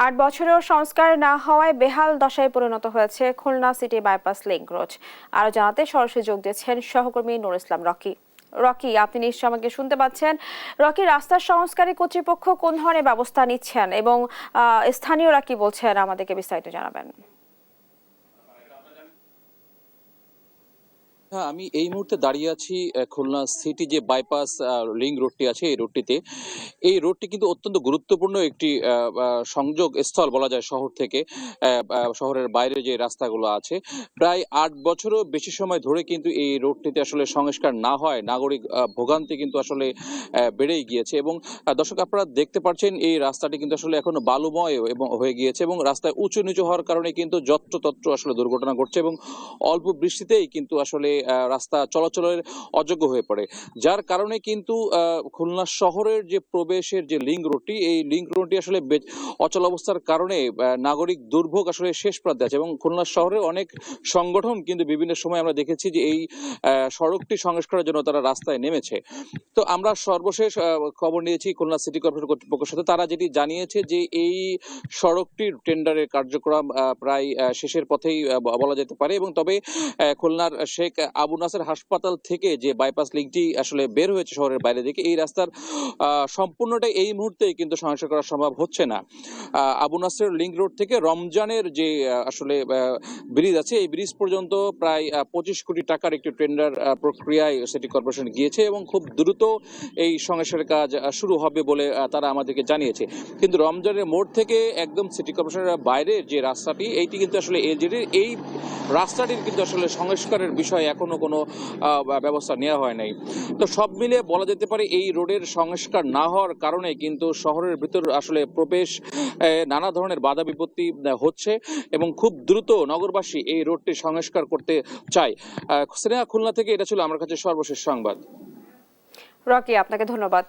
৮ বছরেও সংস্কার না হওয়ায় বেহাল দশায় পরিণত হয়েছে Khulna city bypass link road. আরো জানাতে সরাসরি যোগ দিয়েছেন সহকর্মী নুর ইসলাম রকি। রকি, আপনি নিশ্চয় আমাকে শুনতে পাচ্ছেন। রকি, রাস্তার সংস্কারে কর্তৃপক্ষ কোন ধরনের ব্যবস্থা নিচ্ছেন এবং স্থানীয়রা কি বলছেন, আমাদেরকে বিস্তারিত জানাবেন। হ্যাঁ, আমি এই মুহূর্তে দাঁড়িয়ে আছি খুলনা সিটি যে বাইপাস লিং রোডটি আছে এই রোডটিতে। এই রোডটি কিন্তু অত্যন্ত গুরুত্বপূর্ণ একটি সংযোগ স্থল বলা যায় শহর থেকে। শহরের বাইরে যে রাস্তাগুলো আছে, প্রায় ৮ বছরও বেশি সময় ধরে কিন্তু এই রোডটিতে আসলে সংস্কার না হয় নাগরিক ভোগান্তি কিন্তু আসলে বেড়েই গিয়েছে। এবং দর্শক, আপনারা দেখতে পাচ্ছেন এই রাস্তাটি কিন্তু আসলে এখনো বালুময় এবং হয়ে গিয়েছে এবং রাস্তায় উঁচু নিচু হওয়ার কারণে কিন্তু যত্রতত্র আসলে দুর্ঘটনা ঘটছে এবং অল্প বৃষ্টিতেই কিন্তু আসলে রাস্তা চলাচলের অযোগ্য হয়ে পড়ে। যার কারণে কিন্তু খুলনা শহরের যে প্রবেশের যে লিংক রোডটি, এই লিংক রোডটি আসলে অচল অবস্থার কারণে নাগরিক দুর্ভোগ আসলে শেষ প্রান্তে আছে এবং খুলনা শহরের অনেক সংগঠন কিন্তু বিভিন্ন সময় আমরা দেখেছি যে এই সড়কটি সংস্কারের জন্য তারা রাস্তায় নেমেছে। তো আমরা সর্বশেষ খবর নিয়েছি খুলনা সিটি কর্পোরেশন কর্তৃপক্ষের সাথে। তারা যেটি জানিয়েছে যে এই সড়কটির টেন্ডারের কার্যক্রম প্রায় শেষের পথেই বলা যেতে পারে। এবং তবে খুলনার শেখ আবু নাসের হাসপাতাল থেকে যে বাইপাস লিংকটি আসলে বের হয়েছে শহরের বাইরে দিকে, এই রাস্তার সম্পূর্ণটাই এই মুহূর্তে কিন্তু সংস্কার করা সম্ভব হচ্ছে না। আবু নাসের লিংক রোড থেকে রমজানের যে আসলে ব্রিজ আছে, এই ব্রিজ পর্যন্ত প্রায় 25 কোটি টাকার একটি টেন্ডার প্রক্রিয়ায় সিটি কর্পোরেশন গিয়েছে এবং খুব দ্রুত এই সংস্কারের কাজ শুরু হবে বলে তারা আমাদেরকে জানিয়েছে। কিন্তু রমজানের মোড় থেকে একদম সিটি কর্পোরেশনের বাইরে যে রাস্তাটি, এইটি কিন্তু আসলে এলজিডির এই রাস্তাটির কিন্তু আসলে সংস্কারের বিষয়ে এখনো কোনো ব্যবস্থা নেওয়া হয় নাই। তো সব মিলে বলা যেতে পারে এই রোডের সংস্কার না হওয়ার কারণে কিন্তু শহরের ভিতর আসলে প্রবেশ নানা ধরনের বাধা বিপত্তি হচ্ছে এবং খুব দ্রুত নগরবাসী এই রোডটি সংস্কার করতে চায়। খুলনা থেকে এটা ছিল আমার কাছে সর্বশেষ সংবাদ। রকি, আপনাকে ধন্যবাদ।